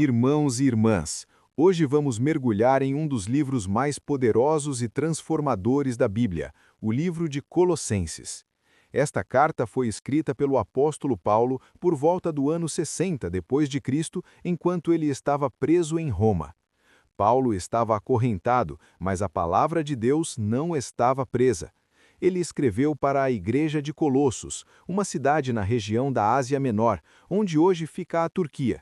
Irmãos e irmãs, hoje vamos mergulhar em um dos livros mais poderosos e transformadores da Bíblia, o livro de Colossenses. Esta carta foi escrita pelo apóstolo Paulo por volta do ano 60 depois de Cristo, enquanto ele estava preso em Roma. Paulo estava acorrentado, mas a palavra de Deus não estava presa. Ele escreveu para a igreja de Colossos, uma cidade na região da Ásia Menor, onde hoje fica a Turquia.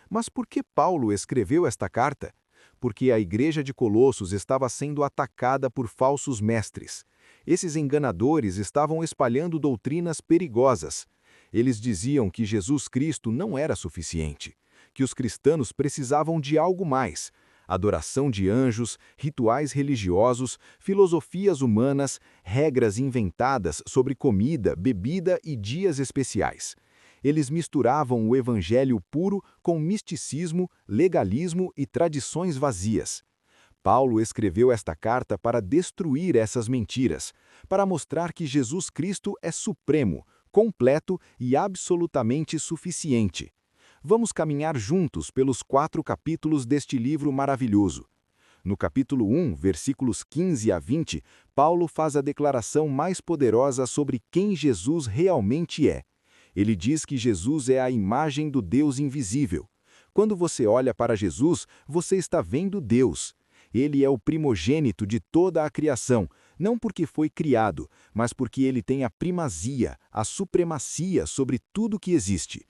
Mas por que Paulo escreveu esta carta? Porque a igreja de Colossos estava sendo atacada por falsos mestres. Esses enganadores estavam espalhando doutrinas perigosas. Eles diziam que Jesus Cristo não era suficiente, que os cristãos precisavam de algo mais: adoração de anjos, rituais religiosos, filosofias humanas, regras inventadas sobre comida, bebida e dias especiais. Eles misturavam o evangelho puro com misticismo, legalismo e tradições vazias. Paulo escreveu esta carta para destruir essas mentiras, para mostrar que Jesus Cristo é supremo, completo e absolutamente suficiente. Vamos caminhar juntos pelos 4 capítulos deste livro maravilhoso. No capítulo 1, versículos 15 a 20, Paulo faz a declaração mais poderosa sobre quem Jesus realmente é. Ele diz que Jesus é a imagem do Deus invisível. Quando você olha para Jesus, você está vendo Deus. Ele é o primogênito de toda a criação, não porque foi criado, mas porque ele tem a primazia, a supremacia sobre tudo que existe.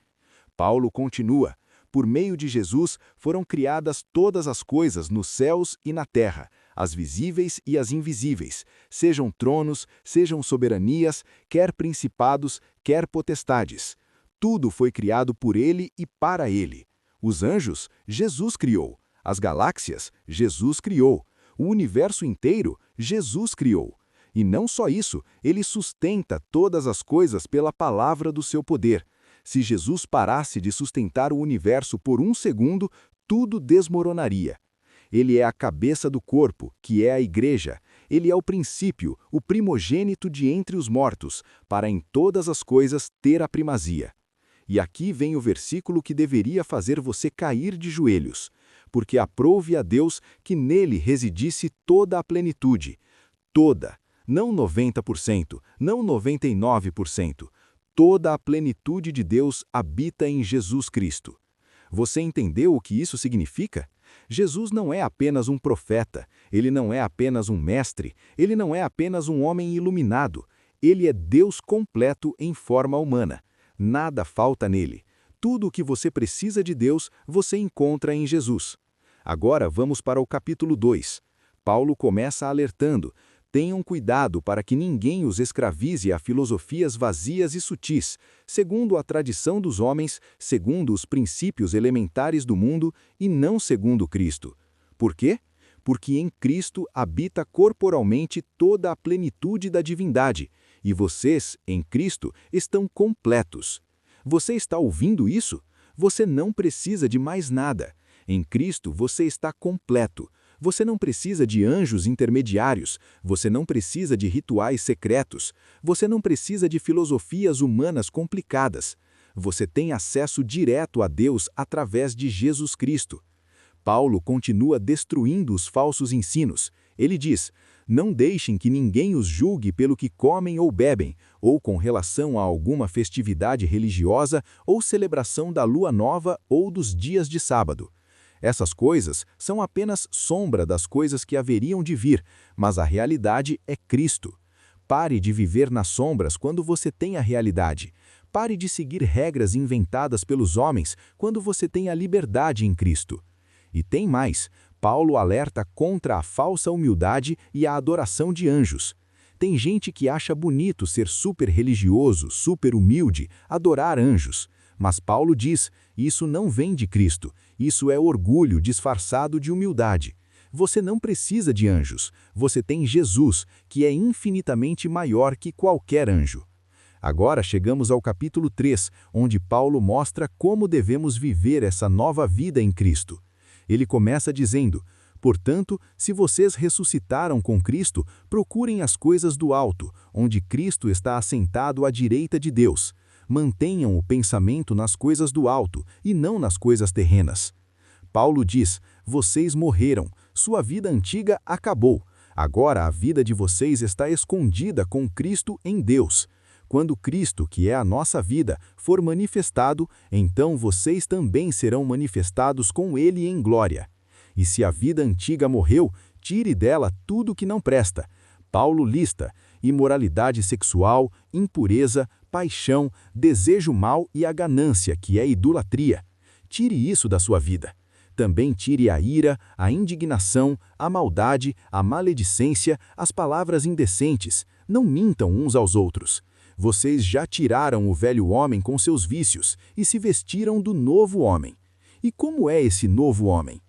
Paulo continua: por meio de Jesus foram criadas todas as coisas nos céus e na terra, as visíveis e as invisíveis, sejam tronos, sejam soberanias, quer principados, quer potestades. Tudo foi criado por ele e para ele. Os anjos, Jesus criou. As galáxias, Jesus criou. O universo inteiro, Jesus criou. E não só isso, ele sustenta todas as coisas pela palavra do seu poder. Se Jesus parasse de sustentar o universo por um segundo, tudo desmoronaria. Ele é a cabeça do corpo, que é a igreja. Ele é o princípio, o primogênito de entre os mortos, para em todas as coisas ter a primazia. E aqui vem o versículo que deveria fazer você cair de joelhos. Porque aprouve a Deus que nele residisse toda a plenitude. Toda, não 90%, não 99%. Toda a plenitude de Deus habita em Jesus Cristo. Você entendeu o que isso significa? Jesus não é apenas um profeta, ele não é apenas um mestre, ele não é apenas um homem iluminado. Ele é Deus completo em forma humana. Nada falta nele. Tudo o que você precisa de Deus, você encontra em Jesus. Agora vamos para o capítulo 2. Paulo começa alertando: tenham cuidado para que ninguém os escravize a filosofias vazias e sutis, segundo a tradição dos homens, segundo os princípios elementares do mundo e não segundo Cristo. Por quê? Porque em Cristo habita corporalmente toda a plenitude da divindade, e vocês, em Cristo, estão completos. Você está ouvindo isso? Você não precisa de mais nada. Em Cristo você está completo. Você não precisa de anjos intermediários, você não precisa de rituais secretos, você não precisa de filosofias humanas complicadas. Você tem acesso direto a Deus através de Jesus Cristo. Paulo continua destruindo os falsos ensinos. Ele diz: não deixem que ninguém os julgue pelo que comem ou bebem, ou com relação a alguma festividade religiosa ou celebração da lua nova ou dos dias de sábado. Essas coisas são apenas sombra das coisas que haveriam de vir, mas a realidade é Cristo. Pare de viver nas sombras quando você tem a realidade. Pare de seguir regras inventadas pelos homens quando você tem a liberdade em Cristo. E tem mais: Paulo alerta contra a falsa humildade e a adoração de anjos. Tem gente que acha bonito ser super religioso, super humilde, adorar anjos. Mas Paulo diz: isso não vem de Cristo, isso é orgulho disfarçado de humildade. Você não precisa de anjos, você tem Jesus, que é infinitamente maior que qualquer anjo. Agora chegamos ao capítulo 3, onde Paulo mostra como devemos viver essa nova vida em Cristo. Ele começa dizendo: portanto, se vocês ressuscitaram com Cristo, procurem as coisas do alto, onde Cristo está assentado à direita de Deus. Mantenham o pensamento nas coisas do alto e não nas coisas terrenas. Paulo diz: vocês morreram, sua vida antiga acabou. Agora a vida de vocês está escondida com Cristo em Deus. Quando Cristo, que é a nossa vida, for manifestado, então vocês também serão manifestados com Ele em glória. E se a vida antiga morreu, tire dela tudo que não presta. Paulo lista imoralidade sexual, impureza, paixão, desejo mau e a ganância, que é idolatria. Tire isso da sua vida. Também tire a ira, a indignação, a maldade, a maledicência, as palavras indecentes. Não mintam uns aos outros. Vocês já tiraram o velho homem com seus vícios e se vestiram do novo homem. E como é esse novo homem?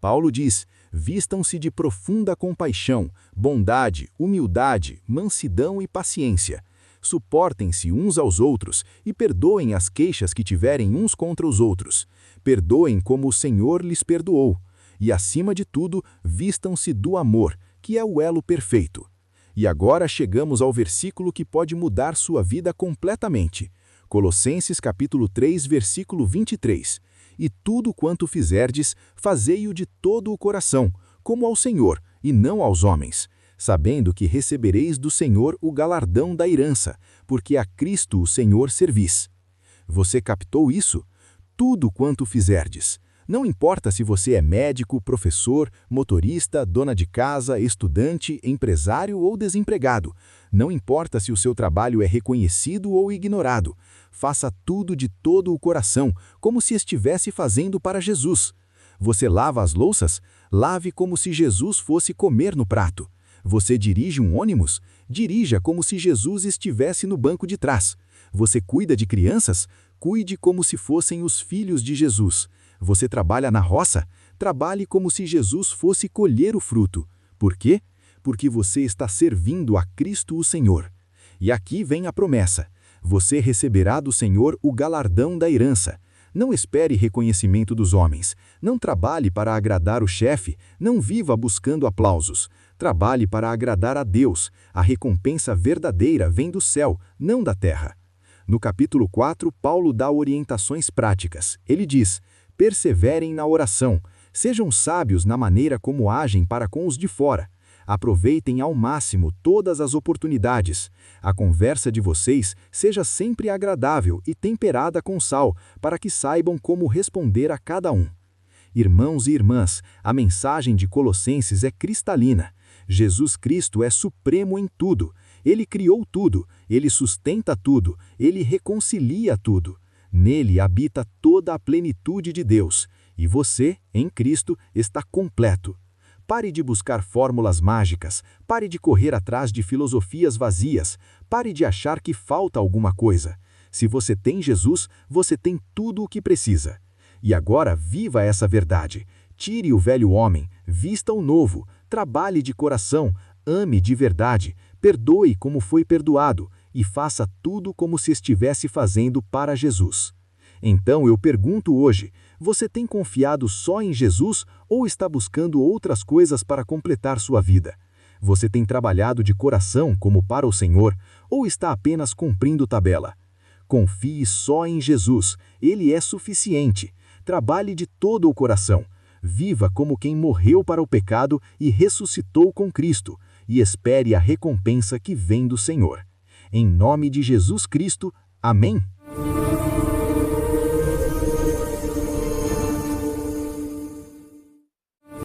Paulo diz: vistam-se de profunda compaixão, bondade, humildade, mansidão e paciência. Suportem-se uns aos outros e perdoem as queixas que tiverem uns contra os outros. Perdoem como o Senhor lhes perdoou. E, acima de tudo, vistam-se do amor, que é o elo perfeito. E agora chegamos ao versículo que pode mudar sua vida completamente. Colossenses capítulo 3, versículo 23. E tudo quanto fizerdes, fazei-o de todo o coração, como ao Senhor, e não aos homens, sabendo que recebereis do Senhor o galardão da herança, porque a Cristo o Senhor servis. Você captou isso? Tudo quanto fizerdes. Não importa se você é médico, professor, motorista, dona de casa, estudante, empresário ou desempregado. Não importa se o seu trabalho é reconhecido ou ignorado. Faça tudo de todo o coração, como se estivesse fazendo para Jesus. Você lava as louças? Lave como se Jesus fosse comer no prato. Você dirige um ônibus? Dirija como se Jesus estivesse no banco de trás. Você cuida de crianças? Cuide como se fossem os filhos de Jesus. Você trabalha na roça? Trabalhe como se Jesus fosse colher o fruto. Por quê? Porque você está servindo a Cristo o Senhor. E aqui vem a promessa. Você receberá do Senhor o galardão da herança. Não espere reconhecimento dos homens. Não trabalhe para agradar o chefe. Não viva buscando aplausos. Trabalhe para agradar a Deus. A recompensa verdadeira vem do céu, não da terra. No capítulo 4, Paulo dá orientações práticas. Ele diz: perseverem na oração. Sejam sábios na maneira como agem para com os de fora. Aproveitem ao máximo todas as oportunidades. A conversa de vocês seja sempre agradável e temperada com sal, para que saibam como responder a cada um. Irmãos e irmãs, a mensagem de Colossenses é cristalina. Jesus Cristo é supremo em tudo. Ele criou tudo, ele sustenta tudo, ele reconcilia tudo. Nele habita toda a plenitude de Deus, e você, em Cristo, está completo. Pare de buscar fórmulas mágicas, pare de correr atrás de filosofias vazias, pare de achar que falta alguma coisa. Se você tem Jesus, você tem tudo o que precisa. E agora viva essa verdade. Tire o velho homem, vista o novo, trabalhe de coração, ame de verdade, perdoe como foi perdoado e faça tudo como se estivesse fazendo para Jesus. Então eu pergunto hoje, você tem confiado só em Jesus ou está buscando outras coisas para completar sua vida? Você tem trabalhado de coração como para o Senhor ou está apenas cumprindo tabela? Confie só em Jesus, Ele é suficiente. Trabalhe de todo o coração. Viva como quem morreu para o pecado e ressuscitou com Cristo, e espere a recompensa que vem do Senhor. Em nome de Jesus Cristo, amém.